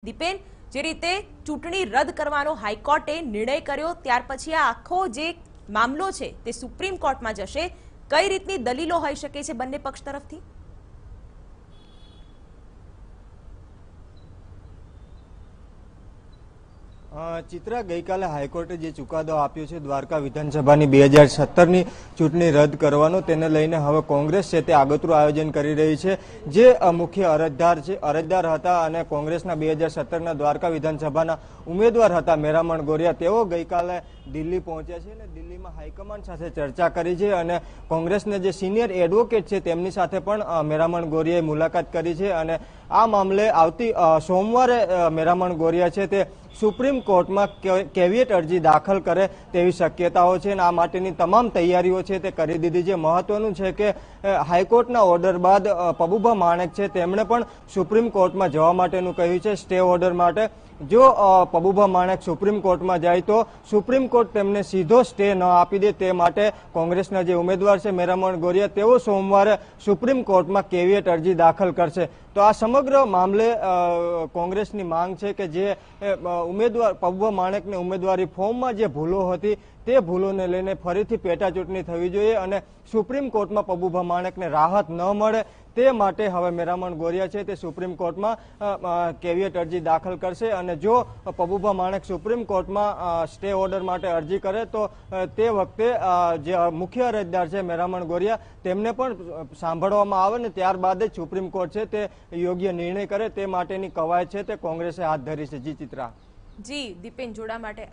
દીપેન, જે રીતે ચૂંટણી રદ કરવાનો હાઈકોર્ટે નિર્ણય કર્યો ત્યાર પછી આ આખો જે મામલો છે તે સુપ્રીમ કોર્ટમાં જશે, કઈ રીતની દલીલો હોઈ શકે છે બંને પક્ષ તરફથી? ચિત્રા, ગઈકાલે હાઈકોર્ટે જે ચુકાદો આપ્યો છે દ્વારકા વિધાનસભાની 2017ની ચૂંટણી રદ કરવાનો, તેને લઈને હવે કોંગ્રેસ છે તે આગોતરું આયોજન કરી રહી છે. જે મુખ્ય અરજદાર હતા અને કોંગ્રેસના 2017ના દ્વારકા વિધાનસભાના ઉમેદવાર હતા મેરામણ ગોરિયા, તેઓ ગઈકાલે દિલ્હી પહોંચ્યા છે અને દિલ્હીમાં હાઈકમાન્ડ સાથે ચર્ચા કરી છે અને કોંગ્રેસના જે સિનિયર એડવોકેટ છે તેમની સાથે પણ મેરામણ ગોરિયાએ મુલાકાત કરી છે અને આ મામલે આવતી સોમવારે મેરામણ ગોરિયા છે તે સુપ્રીમ કોર્ટમાં કેવિયેટ અરજી દાખલ કરે તેવી શક્યતાઓ છે અને આ માટેની તમામ તૈયારીઓ છે તે કરી દીધી છે. મહત્વનું છે કે હાઈકોર્ટના ઓર્ડર બાદ પબુભા માણેક છે તેમણે પણ સુપ્રીમ કોર્ટમાં જવા માટેનું કહ્યું છે સ્ટે ઓર્ડર માટે. જો પબુભા માણેક સુપ્રીમ કોર્ટમાં જાય તો સુપ્રીમ કોર્ટ તેમને સીધો સ્ટે ન આપી દે તે માટે કોંગ્રેસના જે ઉમેદવાર છે મેરામણ ગોરિયા, તેઓ સોમવારે સુપ્રીમ કોર્ટમાં કેવિયેટ અરજી દાખલ કરશે. તો આ સમગ્ર મામલે કોંગ્રેસની માંગ છે કે જે ઉમેદવાર પબુભા માણેકને ઉમેદવારી ફોર્મમાં જે ભૂલો હતી તે ભૂલોને લઈને ફરીથી પેટા ચૂંટણી થવી જોઈએ અને સુપ્રીમ કોર્ટમાં પબુભા માણેકને રાહત ન મળે તે માટે હવે મેરામણ ગોરિયા છે તે સુપ્રીમ કોર્ટમાં કેવિયેટ અરજી દાખલ કરશે અને જો પબુભા માણેક સુપ્રીમ કોર્ટમાં સ્ટે ઓર્ડર માટે અરજી કરે તો તે વખતે જે મુખ્ય અરજદાર છે મેરામણ ગોરિયા તેમને પણ સાંભળવામાં આવે ને ત્યારબાદ જ સુપ્રીમ કોર્ટ છે તે યોગ્ય નિર્ણય કરે તે માટેની કવાયત છે તે કોંગ્રેસે હાથ ધરી છે. જી ચિત્રા. જી દીપેન, જોડા માટે